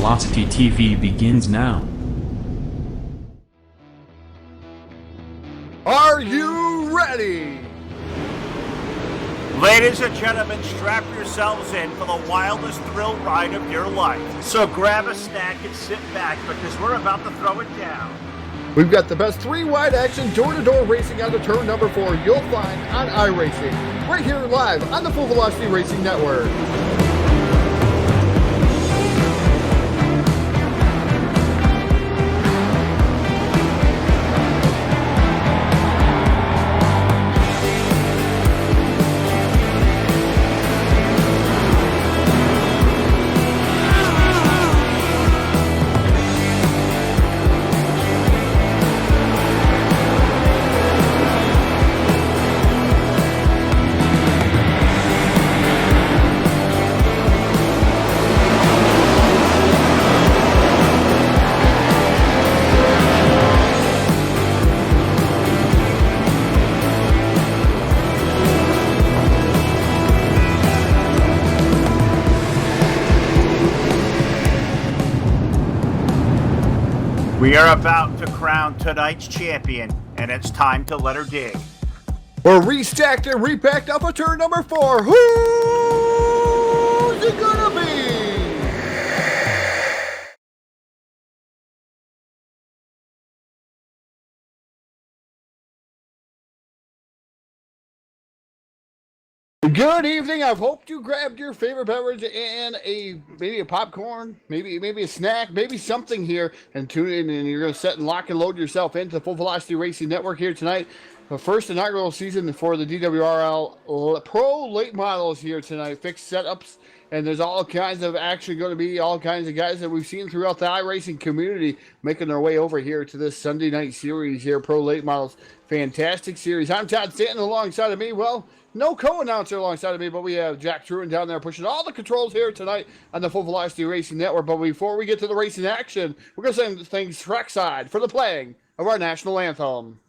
Velocity TV begins now. Are you ready? Ladies and gentlemen, strap yourselves in for the wildest thrill ride of your life. So grab a snack and sit back because we're about to throw it down. We've got the best three-wide action door-to-door racing on the turn number 4 you'll find on iRacing, right here live on the Full Velocity Racing Network. We are about to crown tonight's champion, and it's time to let her dig. We're restacked and repacked up for turn number 4. Who's it gonna be? Good evening. I hope you grabbed your favorite beverage and maybe a popcorn, maybe a snack, maybe something here, and tune in, and you're going to set and lock and load yourself into the Full Velocity Racing Network here tonight. The first inaugural season for the DWRL Pro Late Models here tonight. Fixed setups, and there's all kinds of action going to be, all kinds of guys that we've seen throughout the iRacing community making their way over here to this Sunday night series here, Pro Late Models. Fantastic series. I'm Todd Stanton alongside of me. Well, no co-announcer alongside of me, but we have Jack Truin down there pushing all the controls here tonight on the Full Velocity Racing Network. But before we get to the racing action, we're going to send things trackside for the playing of our national anthem.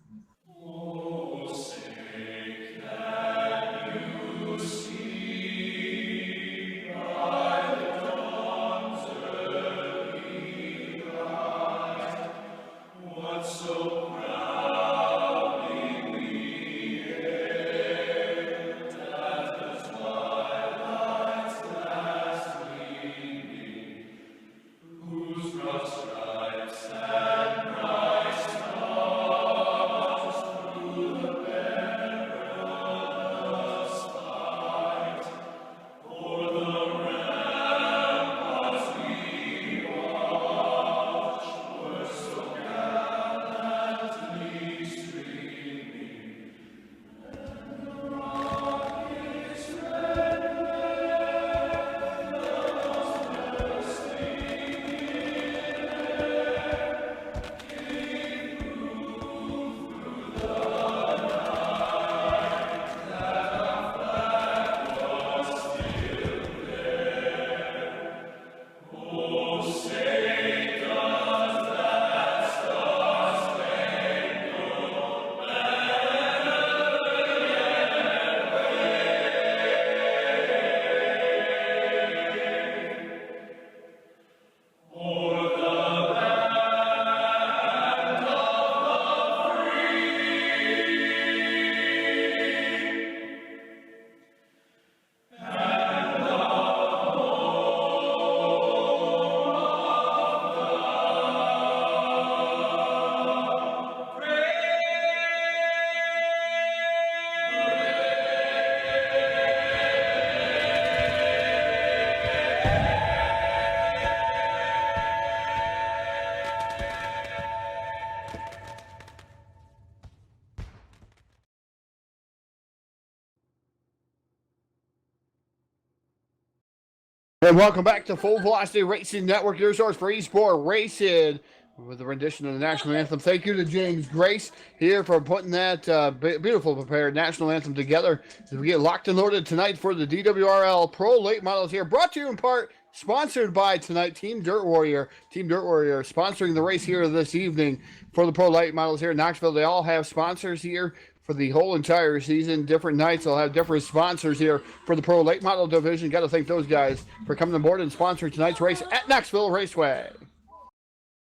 And welcome back to Full Velocity Racing Network, your source for eSport racing, with a rendition of the national anthem. Thank you to James Grace here for putting that beautiful prepared national anthem together as we get locked and loaded tonight for the DWRL Pro Late Models here. Brought to you in part, sponsored by tonight, Team Dirt Warrior. Team Dirt Warrior sponsoring the race here this evening for the Pro Late Models here in Knoxville. They all have sponsors here for the whole entire season. Different nights, they'll have different sponsors here for the Pro Late Model Division. Got to thank those guys for coming aboard and sponsoring tonight's race at Knoxville Raceway.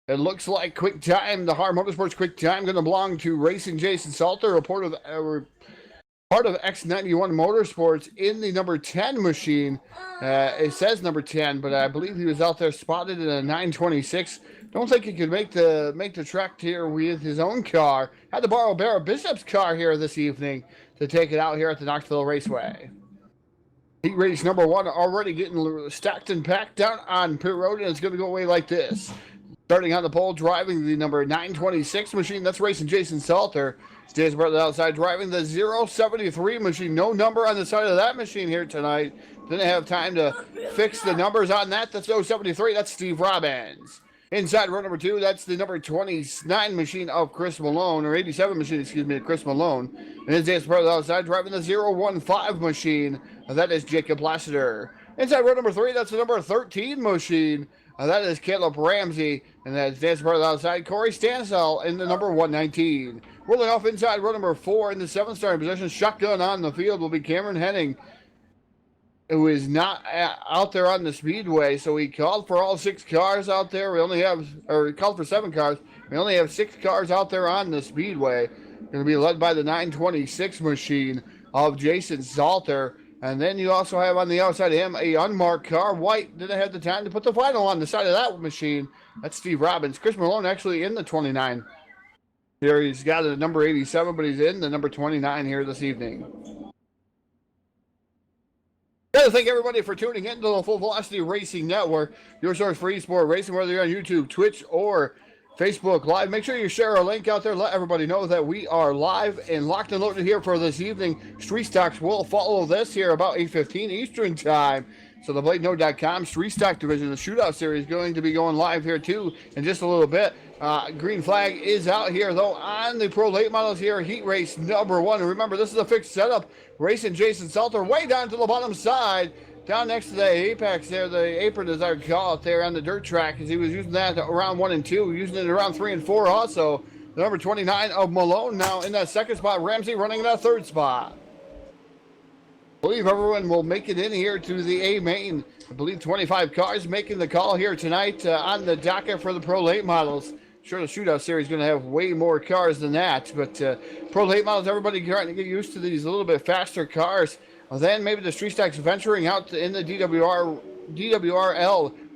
It looks like Quick Time, the Har Motorsports Quick Time, going to belong to Racing Jason Salter, a part of X91 Motorsports in the number 10 machine. It says number 10, but I believe he was out there spotted in a 926. Don't think he could make the track here with his own car. Had to borrow Barrett Bishop's car here this evening to take it out here at the Knoxville Raceway. Heat race number 1 already getting stacked and packed down on pit road, and it's going to go away like this. Starting on the pole, driving the number 926 machine, that's Racing Jason Salter. Stays brother outside, driving the 073 machine. No number on the side of that machine here tonight. Didn't have time to fix the numbers on that. That's 073, that's Steve Robbins. Inside row number 2, that's the number 29 machine of Chris Malone, or 87 machine, excuse me, Chris Malone. And his dance brother outside, driving the 015 machine, that is Jacob Lassiter. Inside row number 3, that's the number 13 machine. That is Caleb Ramsey, and that's dance brother outside, Corey Stansell in the number 119. Rolling off inside row number 4 in the 7th starting position, shotgun on the field will be Cameron Henning, who is not out there on the speedway, so he called for all 6 cars out there. He called for 7 cars. We only have 6 cars out there on the speedway. Going to be led by the 926 machine of Jason Salter. And then you also have on the outside of him a unmarked car. White didn't have the time to put the final on the side of that machine. That's Steve Robbins. Chris Malone actually in the 29. Here he's got a number 87, but he's in the number 29 here this evening. Got to thank everybody for tuning in to the Full Velocity Racing Network, your source for eSport racing, whether you're on YouTube, Twitch, or Facebook Live. Make sure you share our link out there. Let everybody know that we are live and locked and loaded here for this evening. Street Stocks will follow this here about 8:15 Eastern Time. So the BladeNote.com Street Stock Division, the Shootout Series, is going to be going live here too in just a little bit. Green flag is out here though on the Pro Late Models here. Heat race number 1. And remember, this is a fixed setup. Racing Jason Salter way down to the bottom side. Down next to the apex there, the apron as I call it there on the dirt track, because he was using that around 1 and 2, using it around 3 and 4 also. The number 29 of Malone now in that 2nd spot. Ramsey running in that 3rd spot. I believe everyone will make it in here to the A main. I believe 25 cars making the call here tonight on the docket for the Pro Late Models. Sure, the Shootout Series is going to have way more cars than that, but Pro Late Models, everybody trying to get used to these a little bit faster cars. Well, then maybe the Street Stocks venturing out in the DWRL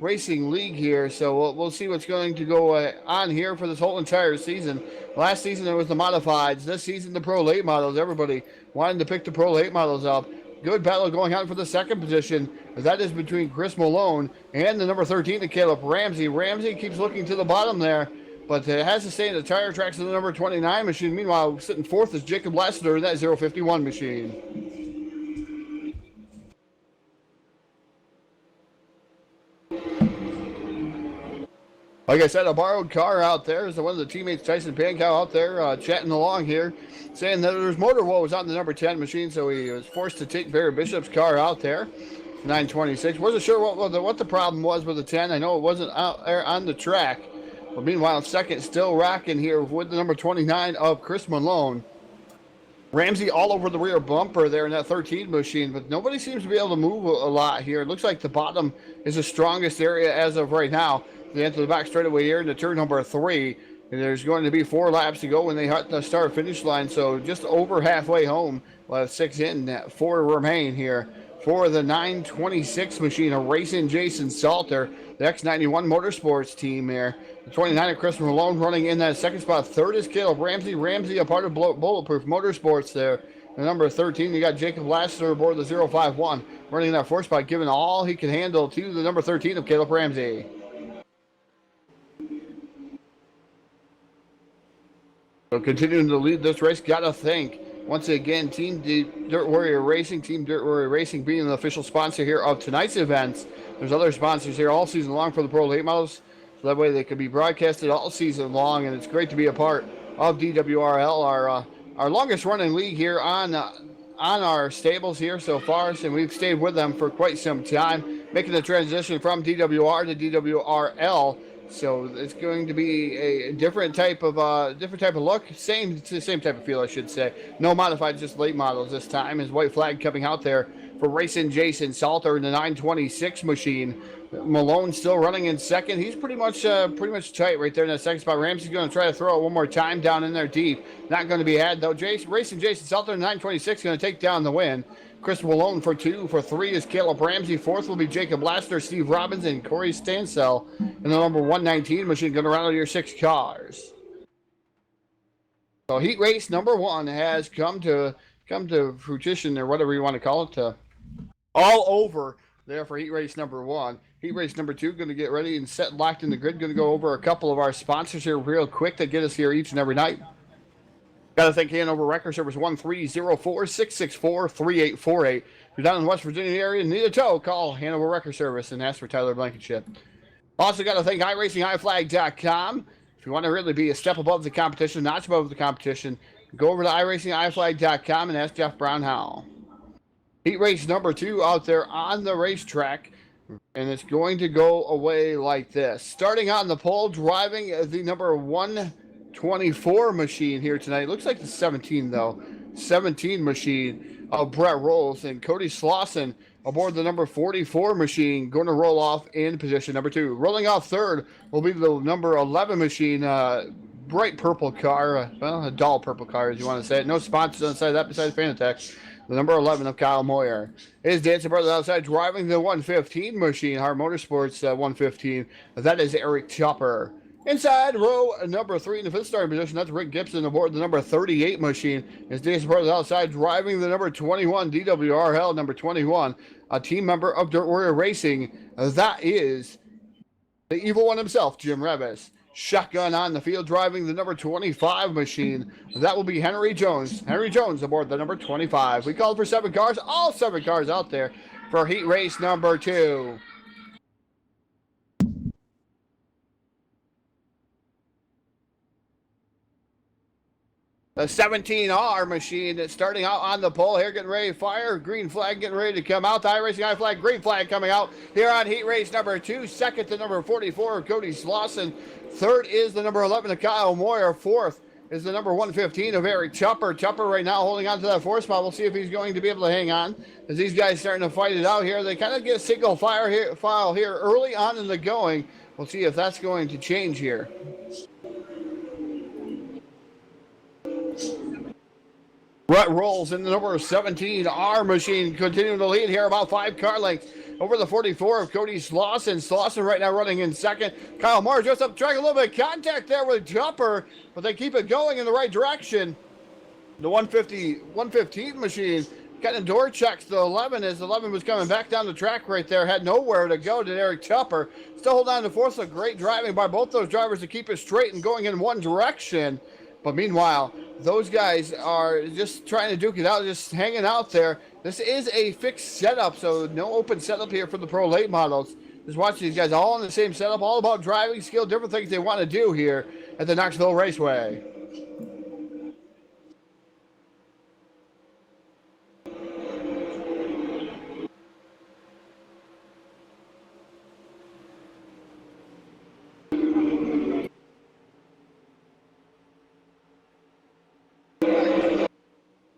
Racing League here. So we'll see what's going to go on here for this whole entire season. Last season it was the Modifieds. This season the Pro Late Models. Everybody wanted to pick the Pro Late Models up. Good battle going on for the 2nd position. That is between Chris Malone and the number 13 of Caleb Ramsey. Ramsey keeps looking to the bottom there, but has to stay in the tire tracks of the number 29 machine. Meanwhile, sitting 4th is Jacob Lassiter in that 051 machine. Like I said, a borrowed car out there is one of the teammates, Tyson Pankow, out there chatting along here, saying that there's motor woes on the number 10 machine, so he was forced to take Barry Bishop's car out there, 926. Wasn't sure what the problem was with the 10. I know it wasn't out there on the track. But meanwhile, 2nd still rocking here with the number 29 of Chris Malone. Ramsey all over the rear bumper there in that 13 machine, but nobody seems to be able to move a lot here. It looks like the bottom is the strongest area as of right now. They enter the back straightaway here into turn number 3. And there's going to be 4 laps to go when they hit the start-finish line, so just over halfway home. We'll have 6 in, 4 remain here for the 926 machine of Racing Jason Salter, the X91 Motorsports team here. The 29 of Chris Malone running in that 2nd spot. 3rd is Caleb Ramsey. Ramsey a part of Bulletproof Motorsports there. The number 13, you got Jacob Lassiter aboard the 051, running in that 4th spot, giving all he can handle to the number 13 of Caleb Ramsey. So continuing to lead this race, gotta thank once again Team Dirt Warrior Racing, Team Dirt Warrior Racing being the official sponsor here of tonight's events. There's other sponsors here all season long for the Pro Late Models, so that way they can be broadcasted all season long, and it's great to be a part of DWRL, our longest running league here on our stables here so far, and we've stayed with them for quite some time, making the transition from DWR to DWRL So it's going to be a different type of look. Same type of feel, I should say. No modified, just late models this time. His white flag coming out there for racing Jason Salter in the 926 machine. Malone still running in second. He's pretty much tight right there in that second spot. Ramsey's going to try to throw it one more time down in there deep. Not going to be had though. Racing Jason Salter in 926 going to take down the win. Chris Malone for 2. For 3 is Caleb Ramsey. 4th will be Jacob Lassner, Steve Robbins, and Corey Stansell. And the number 119 machine going to round out your 6 cars. So heat race number 1 has come to fruition, or whatever you want to call it, all over there for heat race number 1. Heat race number 2 going to get ready and set locked in the grid. Going to go over a couple of our sponsors here real quick that get us here each and every night. Got to thank Hanover Record Service 1304-664-3848. If you're down in the West Virginia area and need a tow, call Hanover Record Service and ask for Tyler Blankenship. Also got to thank iRacingIFlag.com. If you want to really be a step above the competition, notch above the competition, go over to iRacingIFlag.com and ask Jeff Brown how. Heat race number 2 out there on the racetrack, and it's going to go away like this. Starting on the pole, driving the number 124 machine here tonight. Looks like the 17 though. 17 machine of Brett Rolls, and Cody Slauson aboard the number 44 machine, going to roll off in position number 2. Rolling off third will be the number 11 machine, bright purple car, well, a dull purple car as you want to say it. No sponsors on the side of that besides Fanatec. The number 11 of Kyle Moyer. His dancing brother outside driving the 115 machine, Hard Motorsports 115. That is Eric Chopper. Inside row number 3 in the 5th starting position, that's Rick Gibson aboard the number 38 machine. His dancing brother outside driving the number 21 DWRL number 21, a team member of Dirt Warrior Racing. That is the evil one himself, Jim Revis. Shotgun on the field driving the number 25 machine. That will be Henry Jones. Henry Jones aboard the number 25. We called for 7 cars, all 7 cars out there for heat race number 2. The 17R machine that's starting out on the pole here, getting ready to fire. Green flag getting ready to come out. The iRacing flag, green flag coming out here on heat race number 2. Second, the number 44, Cody Slauson. Third is the number 11 of Kyle Moyer. 4th is the number 115 of Eric Chopper. Chopper right now holding on to that 4th spot. We'll see if he's going to be able to hang on as these guys starting to fight it out here. They kind of get a single file here early on in the going. We'll see if that's going to change here. Brett Rolls in the number 17R machine, continuing to lead here, about 5 car lengths over the 44 of Cody Slauson. Slauson right now running in second. Kyle Moore just up track, a little bit of contact there with Chopper, but they keep it going in the right direction. The 115 machine kind of door checks the 11 as 11 was coming back down the track right there, had nowhere to go to Eric Chopper. Still holding on to 4th, so great driving by both those drivers to keep it straight and going in one direction. But meanwhile, those guys are just trying to duke it out, just hanging out there. This is a fixed setup, so no open setup here for the Pro Late models. Just watch these guys all in the same setup, all about driving skill, different things they want to do here at the Knoxville Raceway.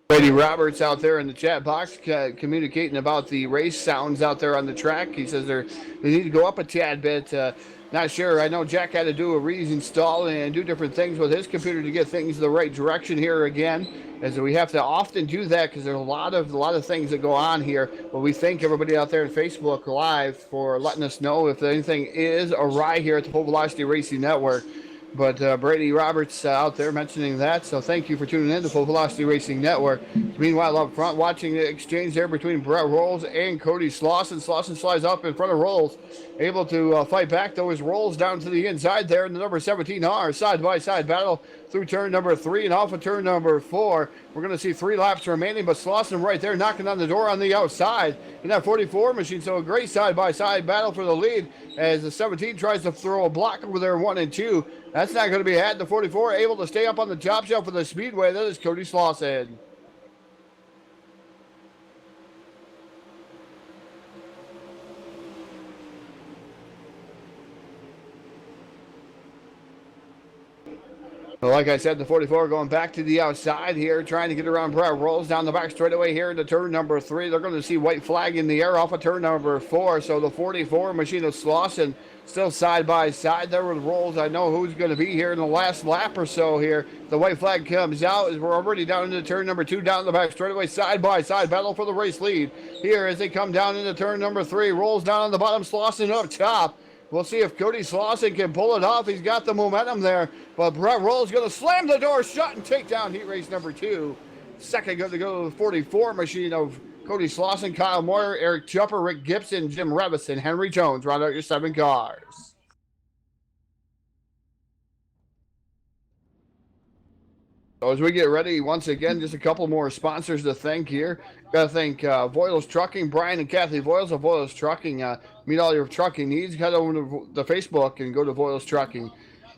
Brady Roberts out there in the chat box communicating about the race sounds out there on the track. He says they need to go up a tad bit. Not sure. I know Jack had to do a reinstall and do different things with his computer to get things the right direction here again. As we have to often do that because there's a lot of things that go on here. But we thank everybody out there in Facebook Live for letting us know if anything is awry here at the Full Velocity Racing Network. But Brady Roberts out there mentioning that, so thank you for tuning in to Full Velocity Racing Network. Meanwhile, up front, watching the exchange there between Brett Rolls and Cody Slauson. Slauson slides up in front of Rolls, able to fight back, though his Rolls down to the inside there in the number 17R. Side-by-side battle through turn number 3 and off of turn number 4. We're going to see 3 laps remaining, but Slauson right there knocking on the door on the outside in that 44 machine. So a great side-by-side battle for the lead as the 17 tries to throw a block over there 1 and 2. That's not going to be had. The 44 able to stay up on the top shelf for the Speedway. That is Cody Slauson. Well, like I said, the 44 going back to the outside here, trying to get around Brett. Rolls down the back straightaway here into turn number 3. They're going to see white flag in the air off of turn number 4. So the 44 machine of Slauson still side by side there with Rolls. I know who's going to be here in the last lap or so here. The white flag comes out as we're already down into turn number 2, down the back straightaway, side by side battle for the race lead here as they come down into turn number 3. Rolls down on the bottom, Slauson up top. We'll see if Cody Slauson can pull it off. He's got the momentum there. But Brett Rolls going to slam the door shut and take down heat race number 2. Second going to go to the 44 machine of Cody Slauson, Kyle Moyer, Eric Chupper, Rick Gibson, Jim Revis, and Henry Jones. Round out your 7 cars. So as we get ready, once again, just a couple more sponsors to thank here. Got to thank Voiles Trucking, Brian and Kathy Voiles of Voiles Trucking. Meet all your trucking needs. Head over to the Facebook and go to Voiles Trucking.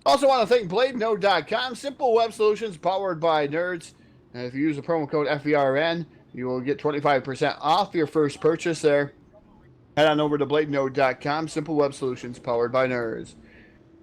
Also want to thank BladeNode.com, simple web solutions powered by nerds. And if you use the promo code FERN, you will get 25% off your first purchase there. Head on over to BladeNode.com, simple web solutions powered by nerds.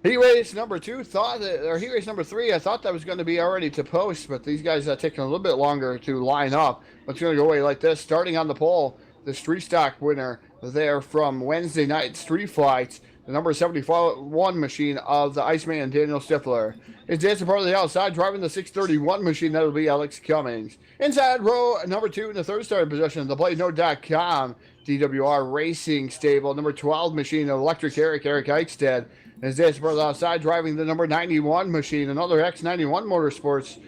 Heat race number 2, heat race number 3, I thought that was going to be already to post, but these guys are taking a little bit longer to line up. But it's going to go away like this. Starting on the pole, the street stock winner there from Wednesday night street flights, the number 71 machine of the Iceman Daniel Stifler. It's dancing part of the outside, driving the 631 machine. That'll be Alex Cummings. Inside row number 2 in the third starting position, the BladeNode.com DWR Racing Stable, number 12 machine of Electric Eric Eichstead. As this brother outside driving the number 91 machine, another X91 Motorsports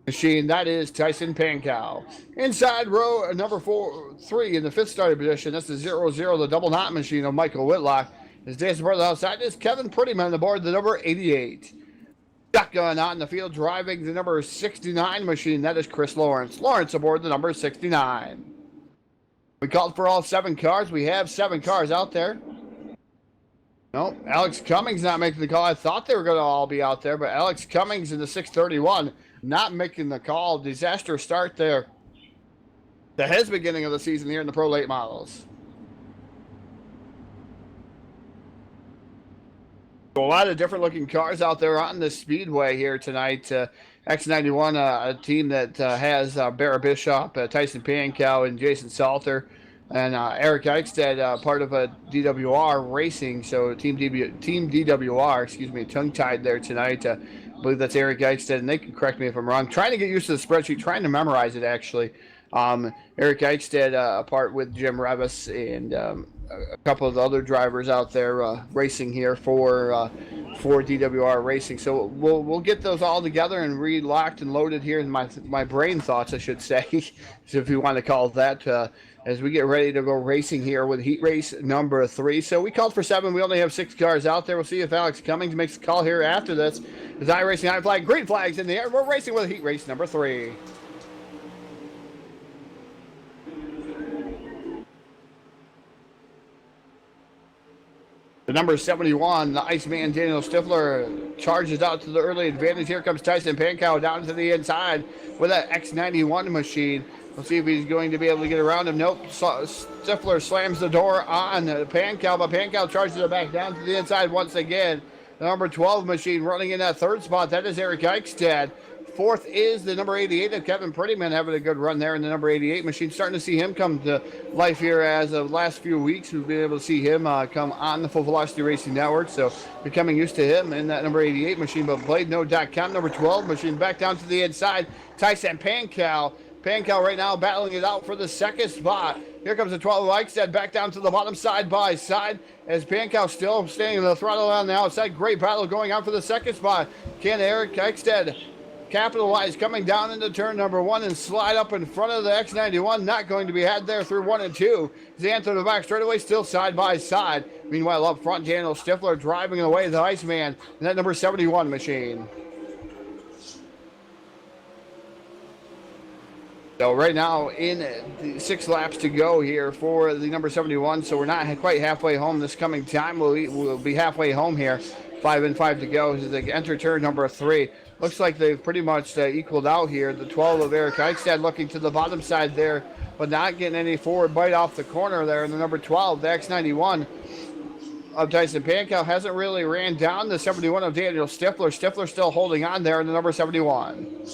machine, that is Tyson Pankow. Inside row number 3 in the fifth starting position, that's the 00, the double knot machine of Michael Whitlock. As this brother outside is Kevin Prettyman aboard the number 88. Shotgun out in the field driving the number 69 machine, that is Chris Lawrence. Lawrence aboard the number 69. We called for all 7 cars. We have 7 cars out there. No, Alex Cummings not making the call. I thought they were going to all be out there, but Alex Cummings in the 631 not making the call. Disaster start there. The beginning of the season here in the Pro Late Models. So a lot of different looking cars out there on the speedway here tonight. X91, a team that has Barra Bishop, Tyson Pankow, and Jason Salter. And Eric Eichstead, part of a DWR Racing, so Team DWR, tongue-tied there tonight. I believe that's Eric Eichstead, and they can correct me if I'm wrong. Trying to get used to the spreadsheet, trying to memorize it, actually. Eric Eichstead, apart with Jim Revis and a couple of the other drivers out there racing here for DWR Racing. So we'll get those all together and re-locked and loaded here in my brain thoughts, I should say, if you want to call it that, as we get ready to go racing here with heat race number 3. So we called for 7. We only have 6 cars out there. We'll see if Alex Cummings makes a call here after this. As I racing high flag, green flags in the air. We're racing with heat race number 3. The number 71, the Iceman Daniel Stifler, charges out to the early advantage. Here comes Tyson Pankow down to the inside with that X91 machine. We'll see if he's going to be able to get around him. Nope. Stifler slams the door on Pankow, but Pankow charges it back down to the inside once again. The number 12 machine running in that third spot. That is Eric Eichstead. Fourth is the number 88 of Kevin Prettyman, having a good run there in the number 88 machine. Starting to see him come to life here as of the last few weeks. We've been able to see him come on the Full Velocity Racing Network, so becoming used to him in that number 88 machine. But BladeNode.com, number 12 machine, back down to the inside. Tyson Pankow. Pankow right now battling it out for the second spot. Here comes the 12 Eichstead back down to the bottom side by side as Pankow still staying in the throttle on the outside. Great battle going on for the second spot. Can Eric Eichstead capitalize coming down into turn number 1 and slide up in front of the X91? Not going to be had there through 1 and 2. Xantho the back straightaway still side by side. Meanwhile up front, Daniel Stifler driving away the Iceman in that number 71 machine. So right now in the 6 laps to go here for the number 71. So we're not quite halfway home this coming time. We'll be halfway home here. 5 and 5 to go as they enter turn number 3. Looks like they've pretty much equaled out here. The 12 of Eric Eichstead looking to the bottom side there, but not getting any forward bite off the corner there. And the number 12, the X91 of Tyson Pankow hasn't really ran down the 71 of Daniel Stifler. Stifler still holding on there in the number 71.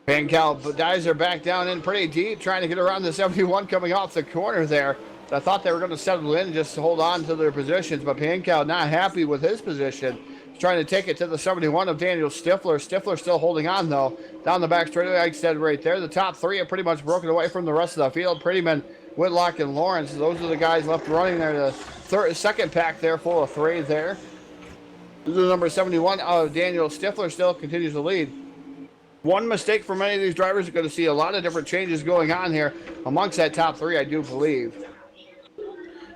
Pankow dives her back down in pretty deep, trying to get around the 71 coming off the corner there. I thought they were going to settle in and just hold on to their positions, but Pankow not happy with his position. He's trying to take it to the 71 of Daniel Stifler. Stifler still holding on, though. Down the back straightaway, like I said right there. The top three are pretty much broken away from the rest of the field. Prettyman, Whitlock, and Lawrence. Those are the guys left running there. The second pack there, full of three there. This is the number 71 of Daniel Stifler still continues to lead. One mistake for many of these drivers. You're going to see a lot of different changes going on here amongst that top three, I do believe.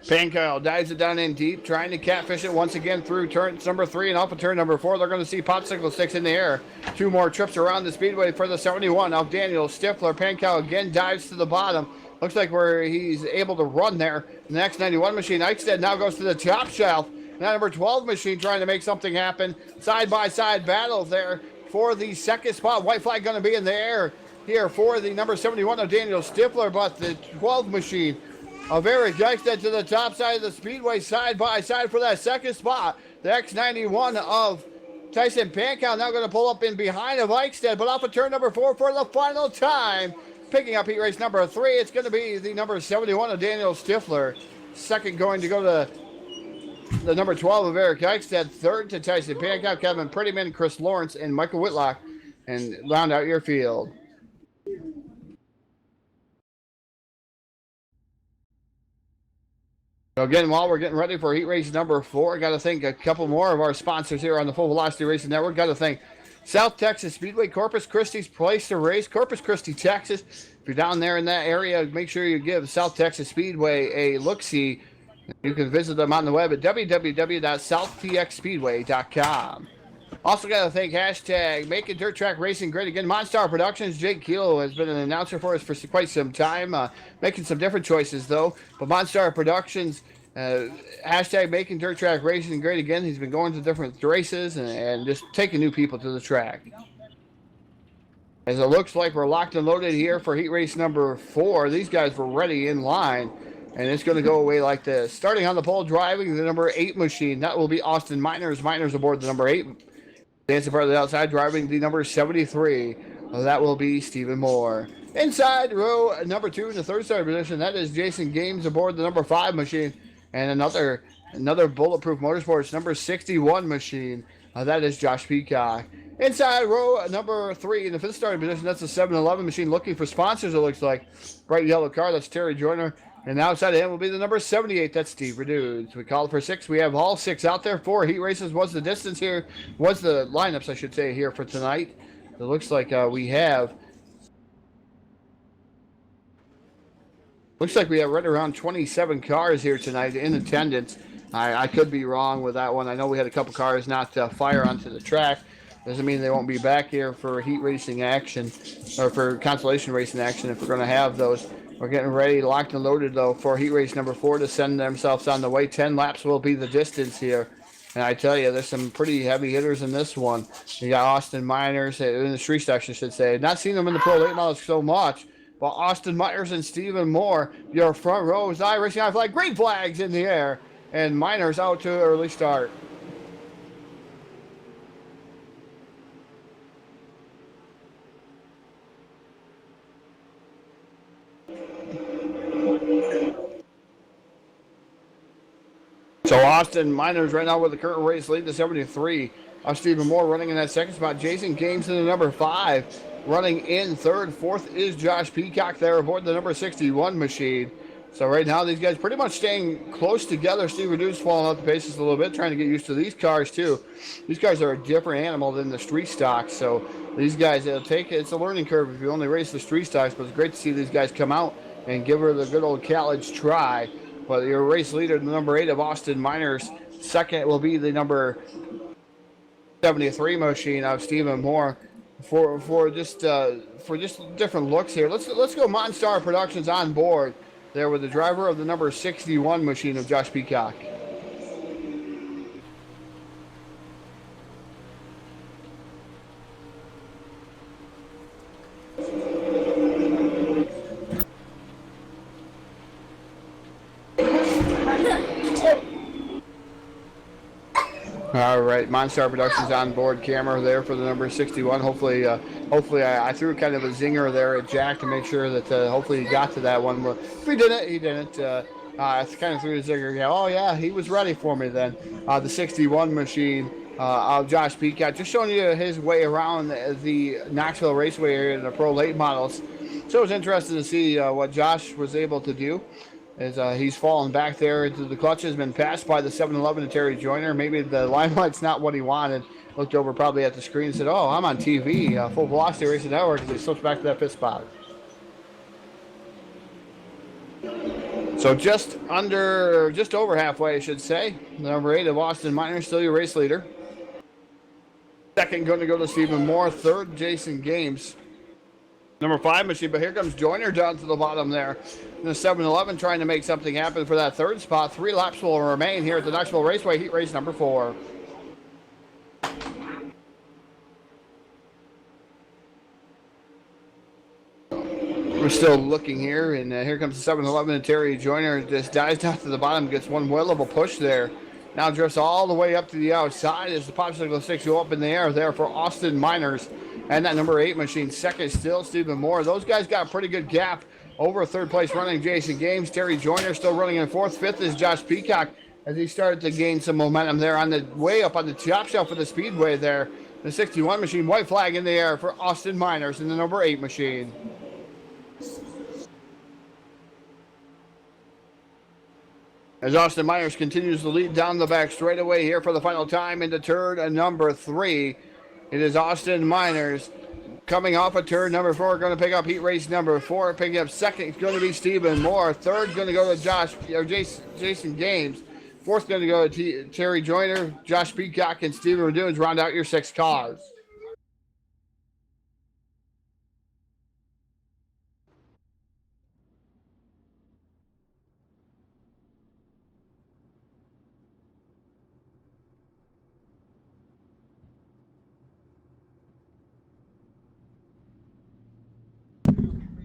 Pankow dives it down in deep, trying to catfish it once again through turn number 3 and off of turn number 4. They're going to see popsicle sticks in the air. 2 more trips around the speedway for the 71 of Daniel Stifler. Pankow again dives to the bottom. Looks like where he's able to run there. The next 91 machine, Eichstead, now goes to the top shelf. Now number 12 machine trying to make something happen. Side-by-side battle there for the second spot. White flag going to be in the air here for the number 71 of Daniel Stifler, but the 12 machine of Eric Eichstead to the top side of the speedway, side-by-side for that second spot. The X91 of Tyson Pankow now going to pull up in behind of Eichstead, but off of turn number 4 for the final time. Picking up heat race number 3, it's going to be the number 71 of Daniel Stifler. Second going to go to the number 12 of Eric Eichstead. Third to Tyson Pankow, Kevin Prettyman, Chris Lawrence, and Michael Whitlock. And round out your field. So again, while we're getting ready for heat race number 4, I got to thank a couple more of our sponsors here on the Full Velocity Racing Network. Got to thank South Texas Speedway, Corpus Christi's place to race, Corpus Christi, Texas. If you're down there in that area, make sure you give South Texas Speedway a look-see. You can visit them on the web at www.southtxspeedway.com. Also got to thank hashtag Making Dirt Track Racing Great Again. Monstar Productions, Jake Kilo has been an announcer for us for quite some time, making some different choices though. But Monstar Productions, hashtag Making Dirt Track Racing Great Again. He's been going to different races and just taking new people to the track. As it looks like we're locked and loaded here for heat race number 4. These guys were ready in line. And it's going to go away like this. Starting on the pole, driving the number 8 machine. That will be Austin Miners. Miners aboard the number 8. Dancing part of the outside, driving the number 73. That will be Stephen Moore. Inside row number 2 in the third starter position. That is Jason Games aboard the number 5 machine. And another Bulletproof Motorsports number 61 machine. That is Josh Peacock. Inside row number 3 in the fifth starting position. That's the 7-Eleven machine looking for sponsors, it looks like. Bright yellow car. That's Terry Joyner. And outside of him will be the number 78. That's Steve Redudes. We called for 6. We have all 6 out there. 4 heat races. What's the distance here? What's the lineups, I should say, here for tonight? It looks like we have... Looks like we have right around 27 cars here tonight in attendance. I could be wrong with that one. I know we had a couple cars not fire onto the track. Doesn't mean they won't be back here for heat racing action or for consolation racing action if we're going to have those. We're getting ready, locked and loaded, though, for heat race number 4 to send themselves on the way. 10 laps will be the distance here. And I tell you, there's some pretty heavy hitters in this one. You got Austin Miners, in the street stocks, I should say. Not seen them in the Pro Late Models so much. But Austin Myers and Stephen Moore, your front row is racing high flag. Green flags in the air. And Miners out to an early start. So Austin Miners right now with the current race lead to 73. Stephen Moore running in that second spot. Jason Games in the number 5. Running in third. Fourth is Josh Peacock there aboard the number 61 machine. So right now these guys pretty much staying close together. Steve Reduce falling off the paces a little bit, trying to get used to these cars too. These cars are a different animal than the street stocks. So these guys, it's a learning curve if you only race the street stocks, but it's great to see these guys come out and give her the good old college try. But your race leader, the number 8 of Austin Miners. Second will be the number 73 machine of Stephen Moore. For just different looks here. Let's go Monstar Productions on board there with the driver of the number 61 machine of Josh Peacock. All right, Monstar Productions on board camera there for the number 61. Hopefully, I threw kind of a zinger there at Jack to make sure that hopefully he got to that one. But if he didn't, he didn't. I kind of threw the zinger. Yeah, oh yeah, he was ready for me then. The 61 machine of Josh Peacock, just showing you his way around the Knoxville Raceway area in the Pro Late models. So it was interesting to see what Josh was able to do. As he's fallen back there into the clutch, has been passed by the 7-Eleven to Terry Joyner. Maybe the limelight's not what he wanted. Looked over probably at the screen and said, "Oh, I'm on TV, Full Velocity Racing Network," as he slips back to that pit spot. So just over halfway, I should say. The number 8 of Austin Minor, still your race leader. Second going to go to Stephen Moore. Third, Jason Games. Number 5 machine, but here comes Joyner down to the bottom there. The 7-Eleven trying to make something happen for that third spot. 3 laps will remain here at the Knoxville Raceway, heat race number 4. We're still looking here, and here comes the 7-Eleven and Terry Joyner. Just dives down to the bottom, gets one well of a push there. Now drifts all the way up to the outside as the popsicle sticks go up in the air there for Austin Miners. And that number 8 machine, second still, Stephen Moore. Those guys got a pretty good gap over third place running Jason Games. Terry Joyner still running in fourth. Fifth is Josh Peacock as he started to gain some momentum there on the way up on the top shelf of the speedway there. The 61 machine, white flag in the air for Austin Miners in the number 8 machine. As Austin Miners continues to lead down the back straightaway here for the final time into turn number 3. It is Austin Miners coming off of turn number 4, going to pick up heat race number 4. Picking up second is going to be Stephen Moore. Third going to go to Jason Games. Fourth going to go to Terry Joyner, Josh Peacock, and Stephen Redoons round out your 6 cars.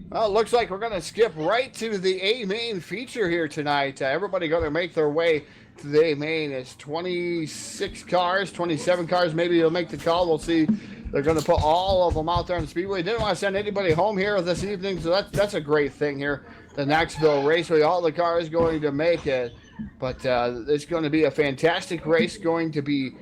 Well, it looks like we're going to skip right to the A main feature here tonight. Everybody going to make their way to the A main. It's 26 cars, 27 cars. Maybe you'll make the call. We'll see. They're going to put all of them out there on the speedway. Didn't want to send anybody home here this evening, so that's a great thing here. The Knoxville Raceway, all the cars going to make it. But it's going to be a fantastic race. Going to be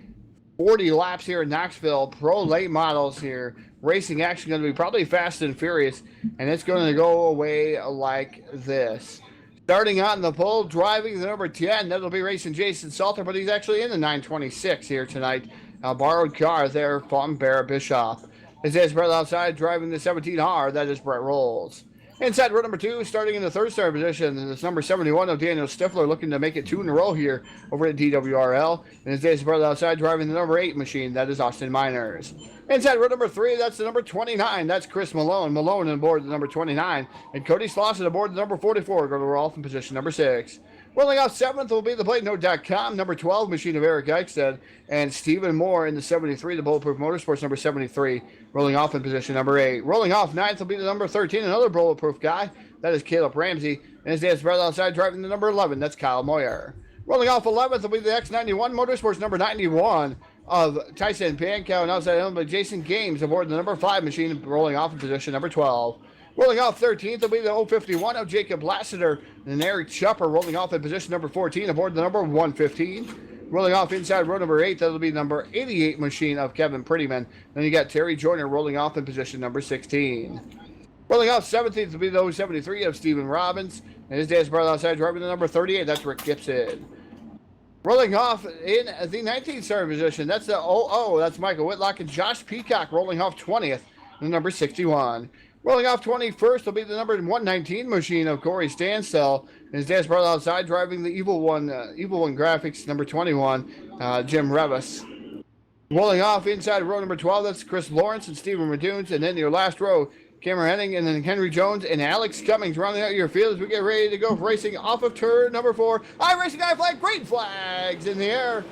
40 laps here in Knoxville. Pro late models here. Racing action going to be probably fast and furious, and it's going to go away like this. Starting out in the pole, driving the number 10, that'll be racing Jason Salter, but he's actually in the 926 here tonight. A borrowed car there from Barrett Bischoff. As it's Brett outside, driving the 17R, that is Brett Rolls. Inside row number 2, starting in the third star position, it's number 71 of Daniel Stifler, looking to make it 2 in a row here over at DWRL. And as Jason Brett outside, driving the number 8 machine, that is Austin Miners. Inside row number 3, that's the number 29. That's Chris Malone. Malone on board the number 29. And Cody Slauson aboard the number 44. Going to roll off in position number 6. Rolling off 7th will be the PlateNote.com, number 12 machine of Eric Eichstead. And Stephen Moore in the 73, the Bulletproof Motorsports, number 73. Rolling off in position number 8. Rolling off 9th will be the number 13, another Bulletproof guy. That is Caleb Ramsey. And his dad's right outside driving the number 11. That's Kyle Moyer. Rolling off 11th will be the X91 Motorsports, number 91. Of Tyson Pankow, and outside him by Jason Games aboard the number 5 machine, rolling off in position number 12. Rolling off 13th will be the 051 of Jacob Lassiter, and Eric Chupper rolling off in position number 14 aboard the number 115. Rolling off inside row number 8, that'll be number 88 machine of Kevin Prettyman. Then you got Terry Joyner rolling off in position number 16. Rolling off 17th will be the 073 of Stephen Robbins, and his dad's brother outside driving the number 38, that's Rick Gibson. Rolling off in the 19th star position, that's the 00, that's Michael Whitlock, and Josh Peacock rolling off 20th, the number 61. Rolling off 21st will be the number 119 machine of Corey Stansell, and his dad's brother outside driving the Evil One Graphics, number 21, Jim Revis. Rolling off inside row number 12, that's Chris Lawrence and Stephen Redoons, and then your last row, Cameron Henning, and then Henry Jones and Alex Cummings rounding out your field as we get ready to go for racing off of turn number 4. iRacing Guy flag, green flags in the air.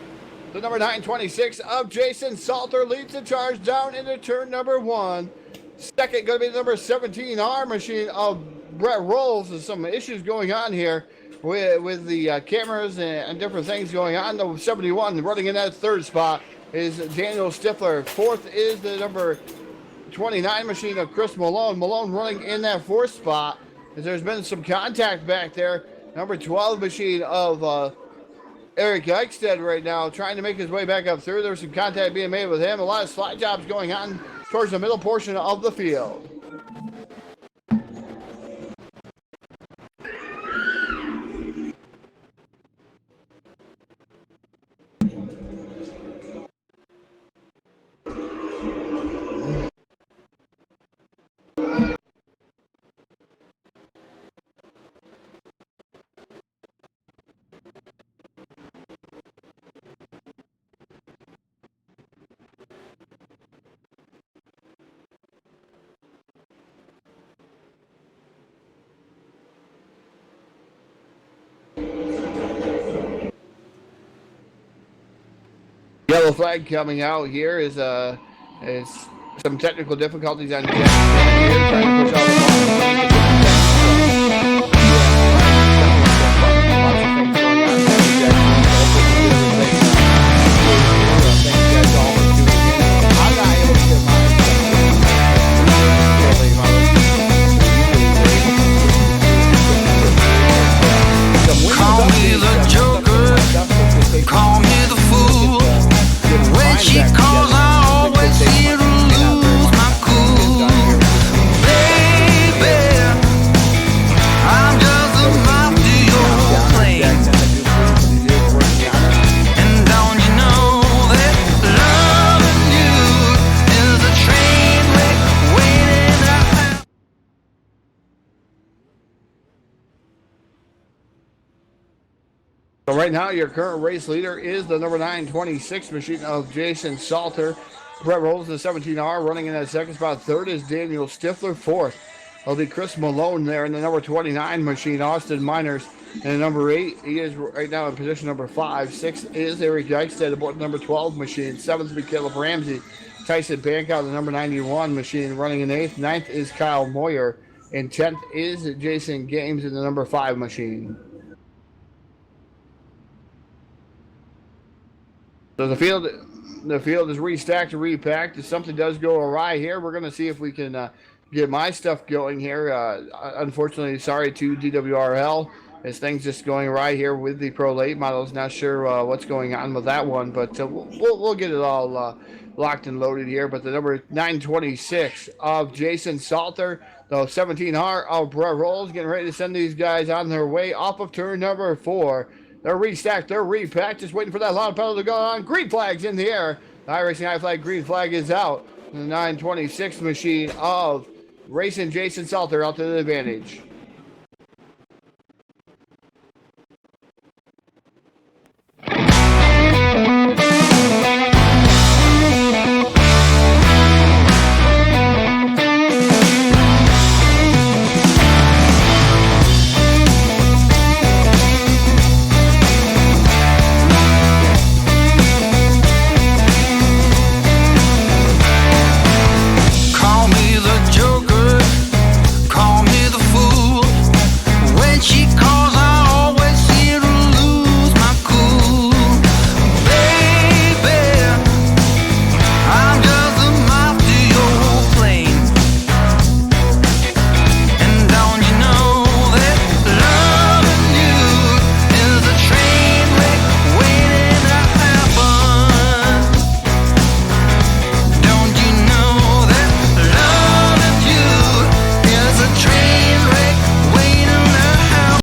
The number 926 of Jason Salter leads the charge down into turn number 1. Second going to be the number 17R machine of Brett Rolls. There's some issues going on here. with the cameras and different things going on. The 71 running in that third spot is Daniel Stifler. Fourth is the number 29 machine of Chris Malone. Malone running in that fourth spot as there's been some contact back there. Number 12 machine of Eric Eichstead right now trying to make his way back up through. There's some contact being made with him. A lot of slide jobs going on towards the middle portion of the field. Yellow flag coming out here is some technical difficulties on Jackson here, trying to push out the ball. Call me the Joker, call me the fool. When she calls, I always seem to lose my cool. Baby, I'm just a mouth to your plane. And don't you know that loving you is a train wreck waiting out. So right now, your current race leader is the number 926 machine of Jason Salter. Brett Rolls in the 17R running in that second spot. Third is Daniel Stifler. Fourth will be Chris Malone there in the number 29 machine, Austin Miners. And number 8, he is right now in position number 5. 6 is Eric Dyksted aboard the number 12 machine. 7th will be Caleb Ramsey. Tyson Bankout, the number 91 machine, running in 8th. 9th is Kyle Moyer. And 10th is Jason Games in the number 5 machine. So the field is restacked and repacked. If something does go awry here, we're going to see if we can get my stuff going here. Unfortunately, sorry to DWRL, as things just going awry here with the Pro Late models. Not sure what's going on with that one, but we'll get it all locked and loaded here. But the number 926 of Jason Salter, the 17R of Brett Rolls, getting ready to send these guys on their way off of turn number 4. They're restacked, they're repacked, just waiting for that long pedal to go on. Green flag's in the air. The iRacing high flag, green flag is out. The 926 machine of Racing Jason Salter out to the advantage.